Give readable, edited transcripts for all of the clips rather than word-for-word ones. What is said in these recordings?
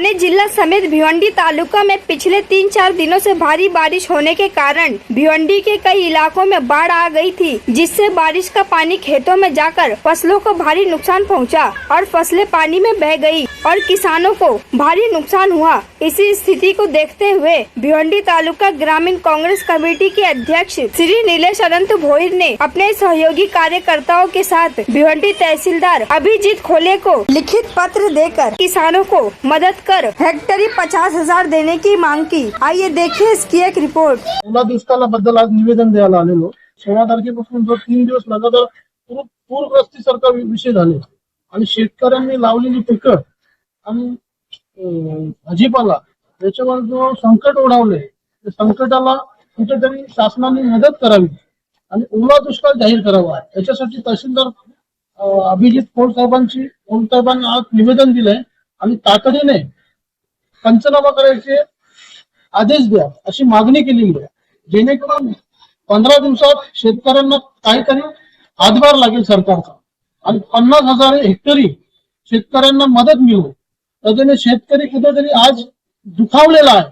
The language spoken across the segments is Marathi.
थाने जिला समेत भिवंडी तालुका में पिछले 3-4 दिनों से भारी बारिश होने के कारण भिवंडी के कई इलाकों में बाढ़ आ गई थी, जिससे बारिश का पानी खेतों में जाकर फसलों को भारी नुकसान पहुंचा और फसलें पानी में बह गई और किसानों को भारी नुकसान हुआ। इसी स्थिति को देखते हुए भिवंडी तालुका ग्रामीण कांग्रेस कमेटी के अध्यक्ष श्री नीलेश अनंत भोईर ने अपने सहयोगी कार्यकर्ताओं के साथ भिवंडी तहसीलदार अभिजीत खोले को लिखित पत्र देकर किसानों को मदद कर हेक्टरी 50,000 देने की मांग की। आइए देखिए इसकी एक रिपोर्ट। ओला दुष्काळाबद्दल आज निवेदन द्यायला आलेलो। 16 तारखेपासून जो 3 दिवस लगातार पूरग्रस्तीसारखा विषय झाले आणि शेतकऱ्यांनी लावलेली पिकं आणि भाजीपाला याच्यावर जो संकट ओढावले, त्या संकटाला कुठेतरी शासनाने मदत करावी आणि ओला दुष्काळ जाहीर करावा। याच्यासाठी तहसीलदार अभिजीत खोल साहेबांना आज निवेदन दिलंय आणि तातडीने पंचनामा करायचे आदेश द्या अशी मागणी केलेली आहे, जेणेकरून 15 दिवसात शेतकऱ्यांना काहीतरी हातभार लागेल सरकारचा आणि 50,000 हेक्टरी शेतकऱ्यांना मदत मिळेल। त्याच्याने शेतकरी कुठेतरी आज दुखावलेला आहे।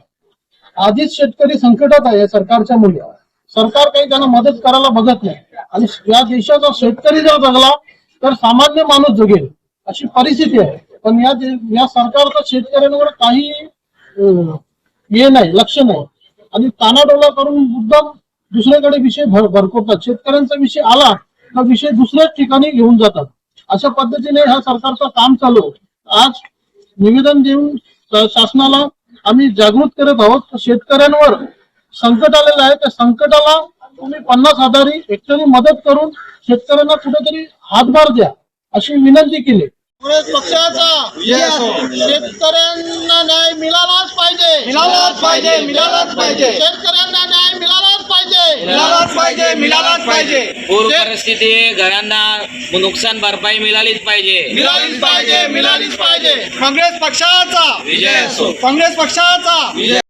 आधीच शेतकरी संकटात आहे सरकारच्या मुळे। सरकार काही त्यांना मदत करायला बघत नाही आणि या देशाचा शेतकरी जर जगला तर सामान्य माणूस जगेल अशी परिस्थिती आहे। पण या सरकारचा शेतकऱ्यांवर काही हे नाही, लक्ष नाही आणि तानाडोला करून मुद्दाम दुसऱ्याकडे विषय भरकवतात। शेतकऱ्यांचा विषय आला तर विषय दुसऱ्याच ठिकाणी घेऊन जातात। अशा पद्धतीने हा सरकारचं काम चालू आहे। आज निवेदन देऊन शासनाला आम्ही जागृत करत आहोत। शेतकऱ्यांवर संकट आलेलं आहे, त्या संकटाला तुम्ही 50,000 हेक्टरी मदत करून शेतकऱ्यांना कुठेतरी हातभार द्या अशी विनंती केली। काँग्रेस पक्षाचा शेतकऱ्यांना न्याय मिळालाच पाहिजे, मिळालाच पाहिजे, मिळालाच पाहिजे, शेतकऱ्यांना न्याय मिळालाच पाहिजे, मिळालाच पाहिजे, मिळालाच पाहिजे। पूर परिस्थिती घरांना नुकसान भरपाई मिळालीच पाहिजे, मिळालीच पाहिजे, मिळालीच पाहिजे। काँग्रेस पक्षाचा विजय असो, काँग्रेस पक्षाचा विजय।